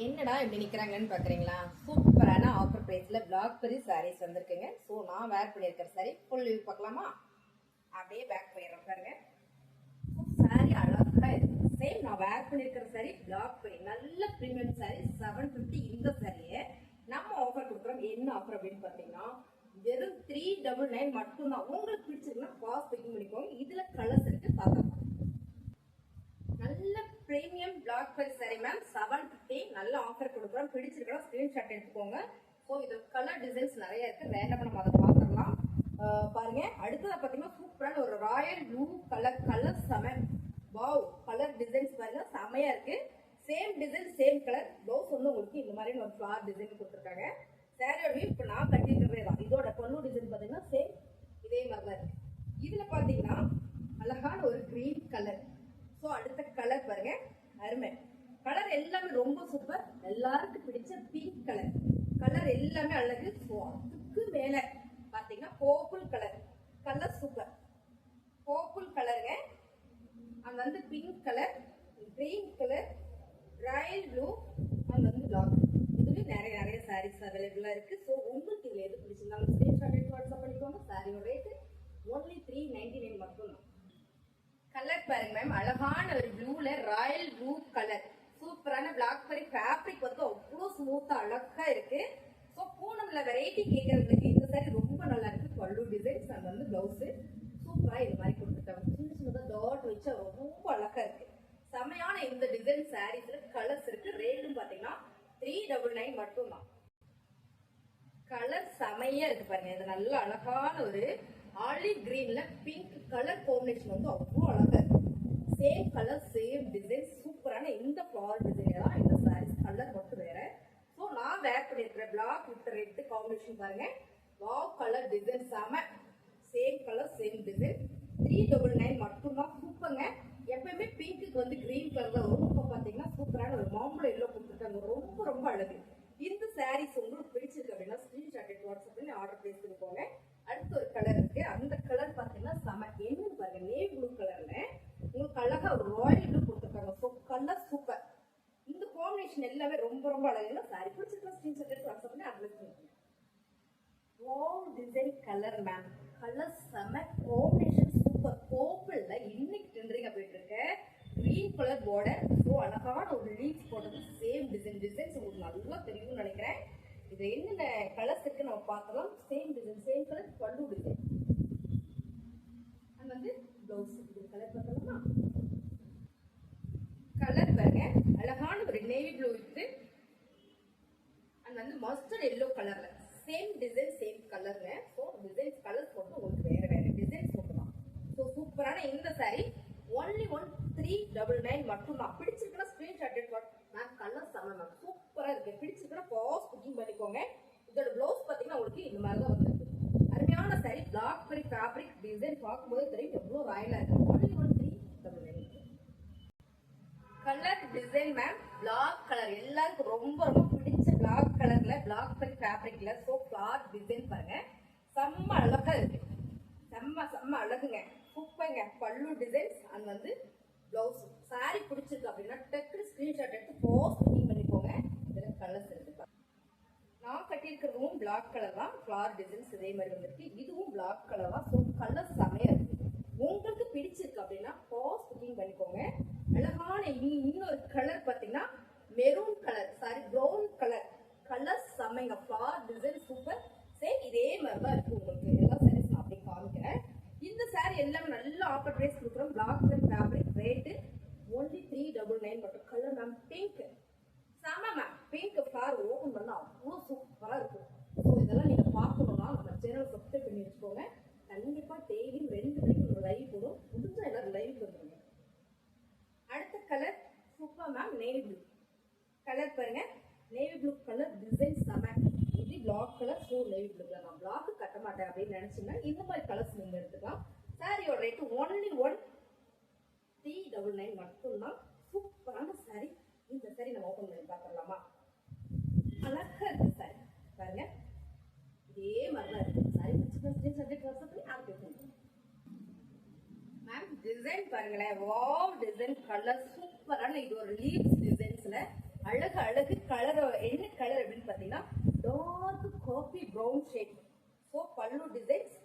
என்னடா இப்படி நிக்கிறாங்கன்னு பாக்குறீங்களா? சூப்பரான ஆஃபர் பிரைஸ்ல பிளாக் பெரி சாரீஸ் வந்திருக்குங்க. ஸோ நான் வேர் பண்ணியிருக்கிற சாரி ஃபுல் வியூ பார்க்கலாமா? அப்படியே பேக் போயிடுறோம் பாருங்க. சாரி அழகா இருக்கு. சேம் நான் வேர் பண்ணியிருக்கிற சாரி பிளாக் பெரி நல்ல ப்ரீமியம் சாரி 750. இந்த சாரியை நம்ம ஆஃபர் கொடுக்குறோம். என்ன ஆஃபர் அப்படின்னு பார்த்தீங்கன்னா வெறும் 399 மட்டும்தான். உங்களுக்கு பிடிச்சிருக்குன்னா ஃபாஸ்ட் புக்கிங் பண்ணிக்கோங்க. இதுல கலர்ஸ் இருக்கு பார்க்கலாம். நல்ல பிரீமியம் பிளாக் பெரி சாரி மேம் 750. நல்ல ஆஃபர் கொடுக்குறோம். பிடிச்சிருக்கா ஸ்கிரீன்ஷாட் எடுத்துக்கோங்க. ஸோ இது கலர் டிசைன்ஸ் நிறைய இருக்கு. ரேண்டமா நம்ம அதை பார்த்துடலாம். பாருங்க. அடுத்தது பார்த்தீங்கன்னா சூப்பரான ஒரு ராயல் ப்ளூ கலர் செம. வாவ், கலர் டிசைன்ஸ் பாருங்க செமையா இருக்கு. Same design same colour. Blouse வந்து உங்களுக்கு இந்த மாதிரி ஒரு ஃபிளார் டிசைன் கொடுத்துருக்காங்க. சாரியோட இப்போ நான் கட்டிருக்கிறதே தான். இதோட பல்லு டிசைன் பார்த்தீங்கன்னா சேம் இதே மாதிரி தான் இருக்கு. இதுல பாத்தீங்கன்னா அழகான ஒரு கிரீன் கலர். ஸோ அடுத்த கலர் பாருங்க, அருமை. கலர் எல்லாமே ரொம்ப சூப்பர். எல்லாருக்கும் பிடிச்ச பிங்க் கலர். கலர் எல்லாமே அழகு. ஸோ அதுக்கு மேல பாத்தீங்கன்னா purple colour. Colour super. Purple கலருங்க. அங்க வந்து pink colour, green colour, Royal blue, அங்க வந்து பிளாக். இதுலயும் நிறைய சாரீஸ் அவைலபிளா இருக்கு. ஸோ உங்களுக்கு இதுல எது பிடிச்சிருந்தாலும் ஸ்கிரீன்ஷாட் எடுத்து வாட்ஸ்அப் பண்ணிக்கோங்க. சாரியோட ரேட் only 399 மட்டும் தான். கலர் பாருங்க மேம், அழகான ஒரு ப்ளூல ராயல் ப்ளூ கலர். சூப்பரான பிளாக் பெரி ஃபேப்ரிக் வந்து அவ்வளோ ஸ்மூத்தா அழகா இருக்கு. ஸோ பூனம்ல வெரைட்டி கேட்கறதுக்கு இந்த சாரி ரொம்ப நல்லா இருக்கு. பல்லு டிசைன்ஸ் அண்ட் வந்து பிளவுஸ் சூப்பரா இது மாதிரி கொடுத்துருக்காங்க. சின்னதா டாட் வச்சு ரொம்ப அழகா இருக்கு. செமையான இந்த டிசைன் சாரீஸ்ல கலர்ஸ் இருக்கு. ரேட்டும் பாத்தீங்கன்னா 399 மட்டும் தான். கலர் செமையா இருக்கு பாருங்க. இது நல்ல அழகான ஒரு ஆலிவ் கிரீன்ல பிங்க் கலர் காம்பினேஷன் வந்து அவ்வளோ அழகா இருக்கு. Same colour same design. சூப்பரான இந்த ஃபிளவர் டிசைன் தான் இந்த சாரீஸ். கலர் மட்டும் வேற. ஸோ நான் வேர் பண்ணிருக்கிற பிளாக் வித் ரெட் காம்பினேஷன் பாருங்க. வாவ், கலர் டிசைன் செம. Same colour same design. 399 மட்டும் தான். சூப்பருங்க. எப்பயுமே பிங்க்கு வந்து கிரீன் கலர் தான் வரும். இப்போ பாத்தீங்கன்னா சூப்பரான ஒரு மாம்பழம் எல்லோ கொடுத்துருக்காங்க. ரொம்ப அழகு. இந்த சாரீஸ் உங்களுக்கு பிடிச்சிருக்கு அப்படின்னா ஸ்கிரீன்ஷாட் எடுத்து வாட்ஸ்அப் பண்ணி ஆர்டர் பிளேஸ் பண்ணிக்கோங்க. அடுத்த ஒரு கலர் இருக்கு. அந்த கலர் பாத்தீங்கன்னா செம. என்னன்னு பாருங்க, நேவி ப்ளூ கலர்ல உங்களுக்கு அழகா ஒரு ராயல் ப்ளூ கொடுத்துருக்காங்க. So colour super. இந்த காம்பினேஷன் எல்லாமே ரொம்ப அழகுன்னா சாரி பிடிச்சிருக்கா ஸ்கிரீன்ஷாட் எடுத்து வாட்ஸ்அப் பண்ணி ஆர்டர் பிளேஸ் பண்ணிக்கோங்க. Wow, design colour ma'am. Colour செம. Combination super. பர்பிள்ல இன்னைக்கு ட்ரெண்டிங்கா போயிட்டு இருக்கு. Green colour border. ஸோ அழகான ஒரு லீஃப் போட்டது. சேம் டிசைன்ஸ் உங்களுக்கு நல்லா தெரியும்னு நினைக்கிறேன். இது என்னென்ன கலர்ஸ் இருக்கு நம்ம பார்க்கலாம். சேம் டிசைன் சேம் கலர் பல்லு டிசைன். அது வந்து பிளவுஸ். இது கலர் பார்த்தலாமா? கலர் பாருங்க, அழகான ஒரு நேவி ப்ளூ வித் அது வந்து மஸ்டர்ட் எல்லோ கலர்ல. சேம் டிசைன் சேம் கலர்ல. ஸோ டிசைன்ஸ் கலர்ஸ் மட்டும் உங்களுக்கு வேற டிசைன்ஸ் மட்டும் தான். ஸோ சூப்பரான இந்த சாரி only 399 மட்டும் தான். பிடிச்சிருக்குன்னா ஸ்கிரீன்ஷாட் எடுத்து மேம். கலர் செம மேம், சூப்பரா இருக்கு. பிடிச்சிருக்குன்னா ஃபாஸ்ட் புக்கிங் பண்ணிக்கோங்க. இதோட பிளவுஸ் பாத்தீங்கன்னா உங்களுக்கு இந்த மாதிரி தான் வந்துருக்கு. அருமையான sari. Blackberry fabric design பார்க்கும்போது தெரியும் எவ்வளவு ராயலா இருக்கு. only 399. Colour design ma'am, black colour எல்லாருக்கும் ரொம்ப பிடிச்ச பிளாக் கலர்ல பிளாக் பெரி ஃபேப்ரிக்ல. ஸோ பிளாக் டிசைன் பாருங்க செம்ம அழகா இருக்கு. செம்ம அழகுங்க. சூப்பருங்க. பல்லு டிசைன்ஸ் அண்ட் வந்து பிளவுஸ். சாரி பிடிச்சிருக்கு அப்படின்னா டக்குனு ஸ்கிரீன்ஷாட் எடுத்து போஸ்ட் புக்கிங் பண்ணிக்கோங்க. இதுல கலர்ஸ் இருக்கு. நான் கட்டியிருக்கிறதும் பிளாக் கலர் தான். ஃபிளவர் டிசைன்ஸ் இதே மாதிரி வந்துருக்கு. இதுவும் பிளாக் கலர் தான். ஸோ கலர் செமையா இருக்கு. உங்களுக்கு பிடிச்சிருக்கு அப்படின்னா போஸ்ட் புக்கிங் பண்ணிக்கோங்க. அழகான இன்னொரு கலர் பாத்தீங்கன்னா maroon colour. Sari brown colour. Colour செமைங்க. Flower design super. சேம் இதே மாதிரி தான் இருக்கு. உங்களுக்கு எல்லா சாரீஸ் நான் அப்படி காமிக்கிறேன். இந்த சாரி எல்லாமே நல்ல ஆஃபர் பிரைஸ் கொடுக்குறோம். பிளாக் பெரி ஃபேப்ரிக் ரேட்டு only 399 மட்டும். கலர் மேம் பிங்க் செம மேம். பிங்க் ஃபிளவர் ஓபன் பண்ணா அவ்வளோ சூப்பரா இருக்கும். ஸோ இதெல்லாம் நீங்க பார்க்கணும்னா நம்ம சேனல் சப்ஸ்கிரைப் பண்ணி வச்சுக்கோங்க. கண்டிப்பா டெய்லி 2 மணிக்கு லைவ் போடும். முடிஞ்சா எல்லாரும் லைவ் வந்துருங்க. அடுத்த colour super ma'am. Navy blue colour பாருங்க. நேவி ப்ளூ கலர் டிசைன் செம. இது black colour. So navy blue colour. நான் பிளாக் கட்ட மாட்டேன் அப்படின்னு நினைச்சீங்கன்னா இந்த மாதிரி கலர்ஸ் நீங்க எடுத்துக்கலாம். சாரியோட ரேட் only 399 மட்டும் தான். சூப்பரான சாரி. இந்த சாரி நம்ம ஓபன் பண்ணி பார்க்கலாமா? அழகா இருக்கு சாரி பாருங்க. இதே மாதிரி தான் இருக்கு. சாரி பிடிச்சிருக்கா சப்ஜெக்ட் வாட்ஸ்அப் பண்ணி ஆர்டர் பண்ணுங்க மேம். டிசைன் பாருங்களேன். வாவ் டிசைன் கலர் சூப்பரான. இது ஒரு லீவ்ஸ் டிசைன்ஸ்ல அழகு அழகு கலர் என்ன கலர் அப்படின்னு பாத்தீங்கன்னா dark coffee brown shade. So pallu designs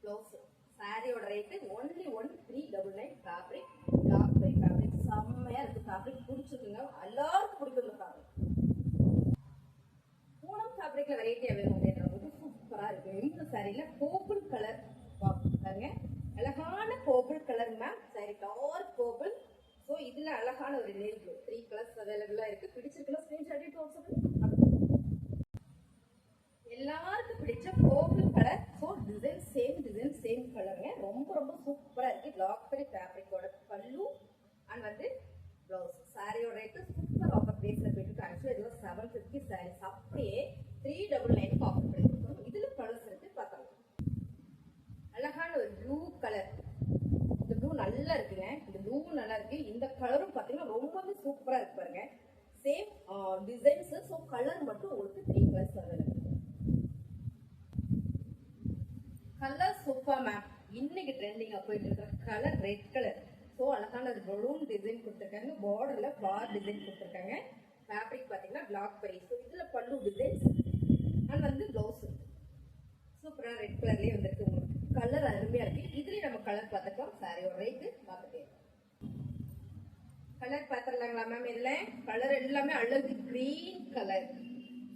blouse. சாரியோட ரேட்டு ஒன்லி 1399 ஃபேப்ரிக் டார்க் பை ஃபேப்ரிக். செம்மையா இருக்கு ஃபேப்ரிக், பிடிச்சிருக்குங்க, எல்லாருக்கும் பிடிக்கும் இந்த ஃபேப்ரிக். பூனம் ஃபேப்ரிக்ல வெரைட்டியா வேணும் அப்படின்றவங்களுக்கு சூப்பரா இருக்கு. இந்த சாரியில பர்பிள் கலர் பாருங்க, அழகான purple colour ma'am. Sari dark purple. So இதுல அழகான ஒரு நேல் ப்ளூ 3 கலர்ஸ் அவைலபிளா இருக்கு. பிடிச்சிருக்குன்னா ஸ்கிரீன்ஷாட் எடுத்து வாட்ஸ்அப் எல்லாருக்கும் பிடிச்ச purple colour. So design same கலருங்க. ரொம்ப ரொம்ப சூப்பரா இருக்கு. லாக் பண்ணி ஃபேப்ரிக்கோட பல்லு அண்ட் வந்து ப்ளவுஸ். சாரியோட ரேட்டு சூப்பர் ஆஃபர் பிரைஸ்ல போயிட்டு ஆக்சுவலி இது 750 சாரீஸ் அப்படியே 399 ஆஃபர் பண்ணி கொடுக்கணும். இதுல கலர்ஸ் இருக்கு பார்த்தோம். அழகான ஒரு ப்ளூ கலர். இந்த ப்ளூ நல்லா இருக்குங்க. இந்த ப்ளூ நல்லா இருக்கு. இந்த கலரும் பாத்தீங்கன்னா ரொம்பவே சூப்பரா இருக்கு பாருங்க. Same designs. ஸோ கலர் மட்டும் உங்களுக்கு 3 colours available. Colour super ma'am. இன்னைக்கு ட்ரெண்டிங்கா போயிட்டு இருக்கிற கலர் ரெட் கலர். ஸோ அழகான ஒரு பலூன் டிசைன் கொடுத்துருக்காங்க. பார்டர்ல ஃபிளவர் டிசைன் கொடுத்துருக்காங்க. ஃபேப்ரிக் பாத்தீங்கன்னா பிளாக் பெரி. ஸோ இதுல பல்லு டிசைன்ஸ் அண்ட் வந்து ப்ளவுஸ் சூப்பரா ரெட் கலர்லயே வந்துருக்கு. உங்களுக்கு கலர் அருமையா இருக்கு. இதுலயும் நம்ம கலர் பார்த்துக்கலாம். சாரியோட ரேட்டு பார்த்துட்டே கலர் பார்த்துடலாங்களா மேம்? இதுல கலர் எல்லாமே அழகு கிரீன் கலர்.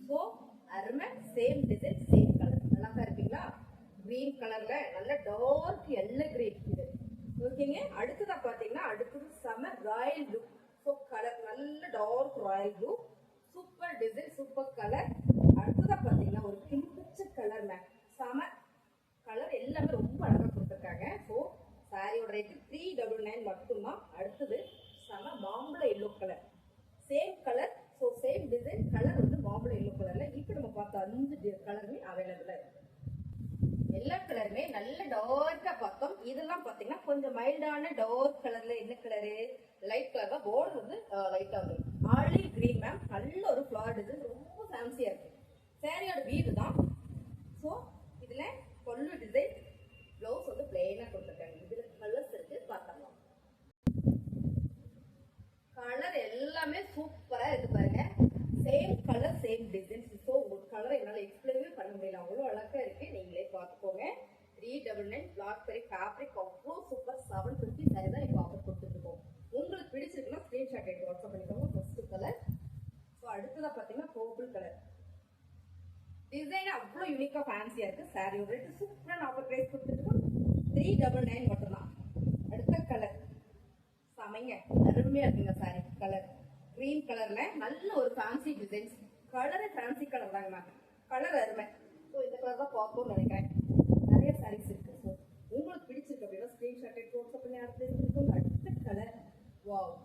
ஸோ அருமை சேம் டிசைன் சேம் கலர். அழகா இருக்குங்களா? கிரீன் கலர்ல நல்ல டார்க் எல்லோ கிரீன் இது. ஓகேங்க. அடுத்ததா பாத்தீங்கன்னா அடுத்தது செம ராயல் ப்ளூ. ஸோ கலர் நல்ல dark royal blue. Super design super colour. அடுத்ததா பாத்தீங்கன்னா ஒரு கிம்பிச்ச கலர் மேம். செம கலர் எல்லாமே ரொம்ப அழகா கொடுத்துருக்காங்க. ஸோ சாரியோட ரேட்டு 399 மட்டும்தான். அடுத்தது செம மாம்பழ yellow colour. Same colour. So same design colour வந்து மாம்பழ எல்லோ கலர்ல. இப்போ நம்ம பார்த்த 5 கலருமே அவைலபிளா இருக்கு. எல்லா கலருமே நல்ல டார்க்கா பார்த்தோம். இதெல்லாம் பாத்தீங்கன்னா கொஞ்சம் மைல்டான டார்க் கலர்ல. என்ன கலரு? லைட் கலர் தான். பார்டர் வந்து லைட்டா வந்து ஆலிவ் கிரீன் மேம். நல்ல ஒரு ஃபிளவர் டிசைன் ரொம்ப ஃபேன்சியா இருக்கு. சாரியோட வீடு தான். ஸோ இதுல பல்லு டிசைன் ப்ளவுஸ் வந்து பிளெயினா கொடுத்துருக்காங்க. இதுல கலர்ஸ் இருக்கு பார்த்தலாம். கலர் எல்லாமே சூப்பரா இருக்கு பாருங்க. Same colour same designs. So ஒரு கலர் என்னால எக்ஸ்பிளைனே பண்ண முடியல, அவ்வளோ அழகா இருக்கு. நீங்களே பார்த்துக்கோங்க. 399 பிளாக் பெரி ஃபேப்ரிக் அவ்வளோ சூப்பர். 750 சாரி தான் இப்போ ஆஃபர் கொடுத்துருக்கோம். உங்களுக்கு பிடிச்சிருக்குன்னா ஸ்கிரீன்ஷாட் எடுத்து வாட்ஸ்அப் பண்ணிக்கோங்க. First colour. ஸோ அடுத்ததா பார்த்தீங்கன்னா பர்பிள் கலர். டிசைன் அவ்வளோ யூனிக்கா ஃபேன்சியா இருக்கு. சாரியோட ரேட்டு சூப்பரான ஆஃபர் பிரைஸ் கொடுத்துருக்கோம். 399 மட்டும்தான். அடுத்த கலர் சமைங்க அருமையா இருக்குங்க. சாரி கலர் கிரீன் கலர்ல நல்ல ஒரு ஃபேன்சி டிசைன்ஸ். கலரே ஃபேன்சி கலர் தாங்க மேம். கலர் அருமை. ஸோ இந்த கலர் தான் பார்ப்போம்னு நினைக்கிறேன். நிறைய சாரீஸ் இருக்கு. ஸோ உங்களுக்கு பிடிச்சிருக்கு அப்படின்னா ஸ்கிரீன்ஷாட் எடுத்து வாட்ஸ்அப் பண்ணி அடுத்த கலர். வாவ்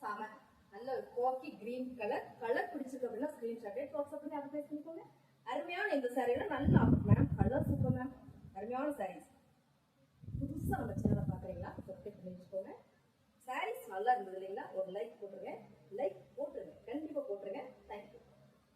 செம நல்ல ஒரு காஃபி கிரீன் கலர். கலர் பிடிச்சிருக்கு அப்படின்னா ஸ்கிரீன்ஷாட் எடுத்து வாட்ஸ்அப் பண்ணி அப்ளை பண்ணிக்கோங்க. அருமையான இந்த சாரியோட நல்ல offer ma'am. Colour super ma'am. அருமையான சாரீஸ். புதுசா நம்ம சேனலை பாக்குறீங்களா? சப்ஸ்கிரைப் பண்ணி வச்சுக்கோங்க. சாரீஸ் நல்லா இருந்தது இல்லைங்களா? ஒரு லைக் போட்டுருங்க. லைக் போட்டுருங்க, கண்டிப்பா போட்டுருங்க.